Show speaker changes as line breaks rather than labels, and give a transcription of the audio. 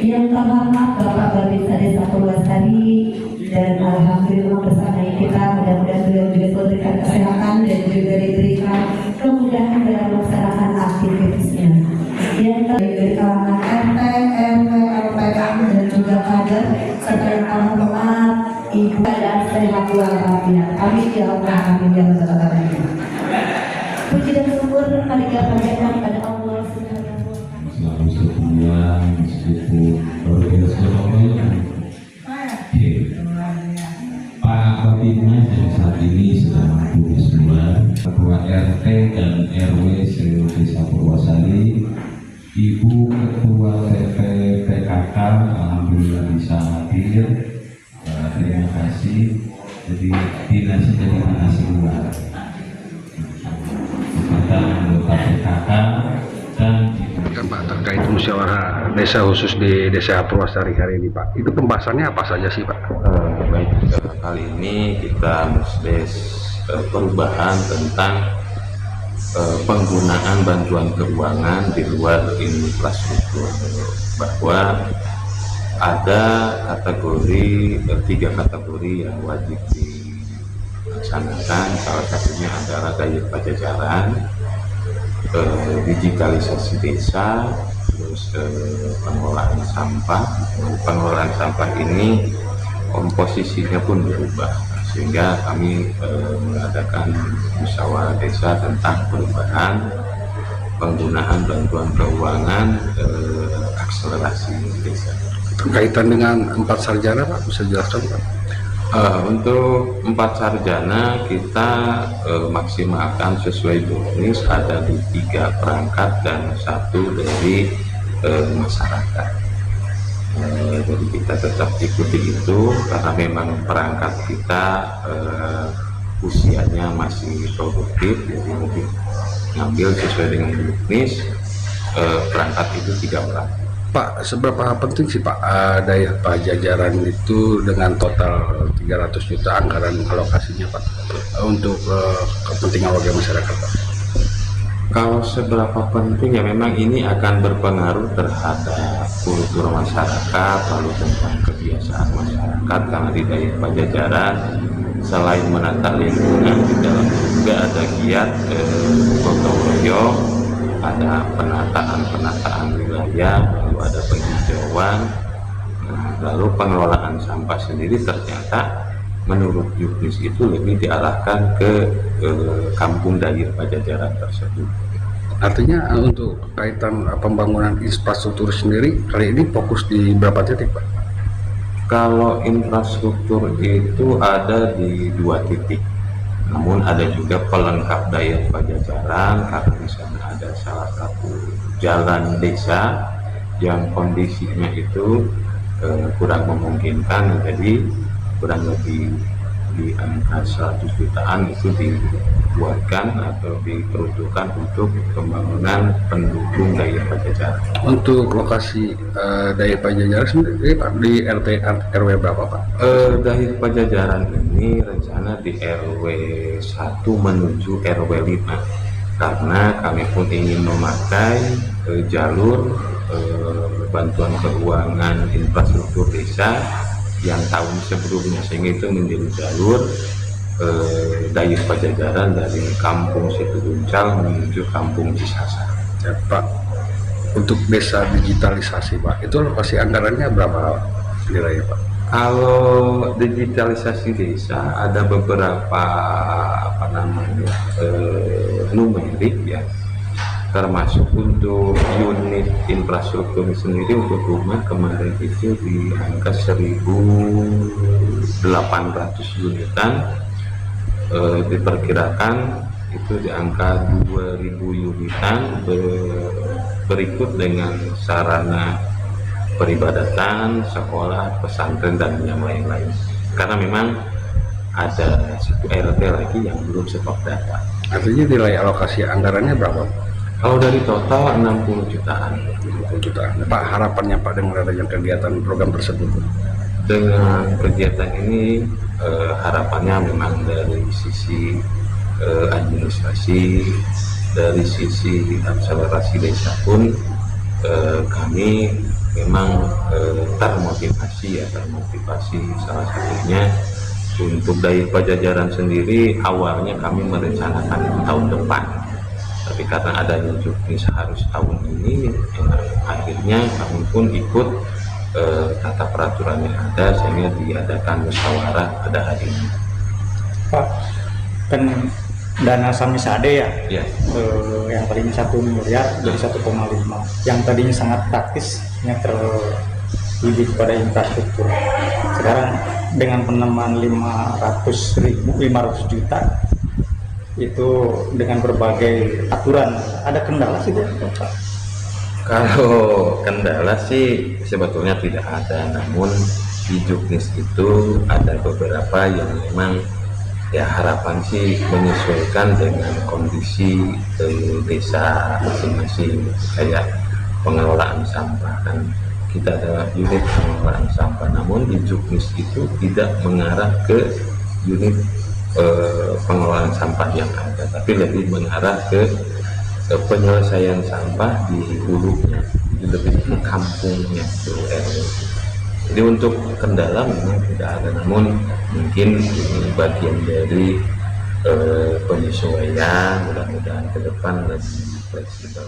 Yang terhormat Bapak Babinsa Desa Purwasari, dan alhamdulillah bersama kita mudah-mudahan beliau juga diberikan kesehatan dan juga diberikan kemudahan dalam melaksanakan aktivitasnya. Yang dari kalangan RT, RW, LPM dan juga kader serta yang terhormat Ibu dan sehat walafiat. Amin ya Allah, amin ya Rabbal alamin. Puji dan syukur marilah panjatkan pada Allah Subhanahu wa taala.
Selalu setia meskipun berbeda sebagainya. Pak Batinnya yang saat ini sedang tugas bulan Ketua RT dan RW se-Desa Purwasari, Ibu Ketua TP PKK alhamdulillah bisa hadir. Terima kasih. Jadi tidak jadi nasi luar. Kepada anggota PKK dan
Pak, terkait musyawarah desa khusus di Desa Purwasari hari ini Pak, itu pembahasannya apa saja sih Pak?
Baik, kali ini kita musdes perubahan tentang penggunaan bantuan keuangan di luar infrastruktur, bahwa ada kategori, 3 kategori yang wajib dilaksanakan. Salah satunya adalah daya pajajaran, digitalisasi desa, terus pengelolaan sampah. Pengelolaan sampah ini komposisinya pun berubah, sehingga kami mengadakan musyawarah desa tentang perubahan penggunaan bantuan keuangan akselerasi desa.
Berkaitan dengan 4 sarjana Pak, bisa jelaskan Pak?
Untuk 4 sarjana kita maksimalkan sesuai dosis, ada di 3 perangkat dan 1 dari masyarakat. Jadi kita tetap ikuti itu karena memang perangkat kita usianya masih produktif, jadi mungkin ngambil sesuai dengan bisnis. Perangkat itu 3 orang.
Pak, seberapa penting sih Pak daya pajajaran itu dengan total 300 juta anggaran alokasinya Pak untuk kepentingan warga masyarakat Pak?
Kalau seberapa penting, ya memang ini akan berpengaruh terhadap kultur masyarakat, lalu tentang kebiasaan masyarakat, karena di daerah pajajaran selain menata lingkungan, di dalam juga ada giat gotong royong, ada penataan wilayah, lalu ada penghijauan, lalu pengelolaan sampah sendiri ternyata menurut Juknis itu lebih diarahkan ke kampung daerah pajajaran tersebut.
Artinya untuk kaitan pembangunan infrastruktur sendiri kali ini fokus di berapa titik Pak?
Kalau infrastruktur itu ada di 2 titik, namun ada juga pelengkap daerah pajajaran, karena di sana ada salah satu jalan desa yang kondisinya itu kurang memungkinkan, jadi kurang lebih di angka 100 jutaan itu dibuatkan atau diperuntukkan untuk pembangunan pendukung daya pajajaran.
Untuk lokasi daya pajajaran sendiri Pak di RT RW berapa Pak?
Daya pajajaran ini rencana di RW 1 menuju RW 5, karena kami pun ingin memakai jalur bantuan keuangan infrastruktur desa yang tahun sebelumnya, sehingga itu menjadi jalur daya pajajaran dari kampung Situguncal menuju kampung Cisasa.
Ya, Pak, untuk desa digitalisasi Pak, itu alokasi anggarannya berapa nilainya Pak?
Kalau digitalisasi desa ada beberapa numerik ya, termasuk untuk unit infrastruktur sendiri untuk rumah kemarin itu di angka 1.800 unitan, diperkirakan itu di angka 2.000 unitan, berikut dengan sarana peribadatan, sekolah, pesantren dan yang lain-lain, karena memang ada 1 RT lagi yang belum stok data.
Artinya nilai alokasi anggarannya berapa?
Kalau dari total 60 jutaan.
60 jutaan. Pak, harapannya Pak dengan adanya kegiatan program tersebut?
Dengan kegiatan ini harapannya memang dari sisi administrasi, dari sisi akselerasi desa pun kami memang termotivasi salah satunya untuk Dayuh Pajajaran sendiri. Awalnya kami merencanakan itu tahun depan, tapi karena adanya Juknis harus tahun ini, akhirnya kami pun ikut tata peraturan yang ada sehingga diadakan musyawarah pada hari ini.
Pak, kan dana Samisade ya,
Ya,
yang tadinya 1 miliar jadi 1,5, yang tadinya sangat praktis, yang terdidik pada infrastruktur. Sekarang dengan penambahan 500 juta itu dengan berbagai aturan, ada kendala sih Pak?
kalau kendala sih sebetulnya tidak ada, namun di Juknis itu ada beberapa yang memang ya harapan sih menyesuaikan dengan kondisi desa masing-masing, kayak pengelolaan sampah. Kan kita adalah unit pengelolaan sampah, namun di Juknis itu tidak mengarah ke unit pengelolaan sampah yang ada, tapi lebih mengarah ke penyelesaian sampah di hulunya, lebih ke kampungnya, ke RW. Jadi untuk kendala memang tidak ada, namun mungkin ini bagian dari penyesuaian, mudah-mudahan ke depan lebih fleksibel.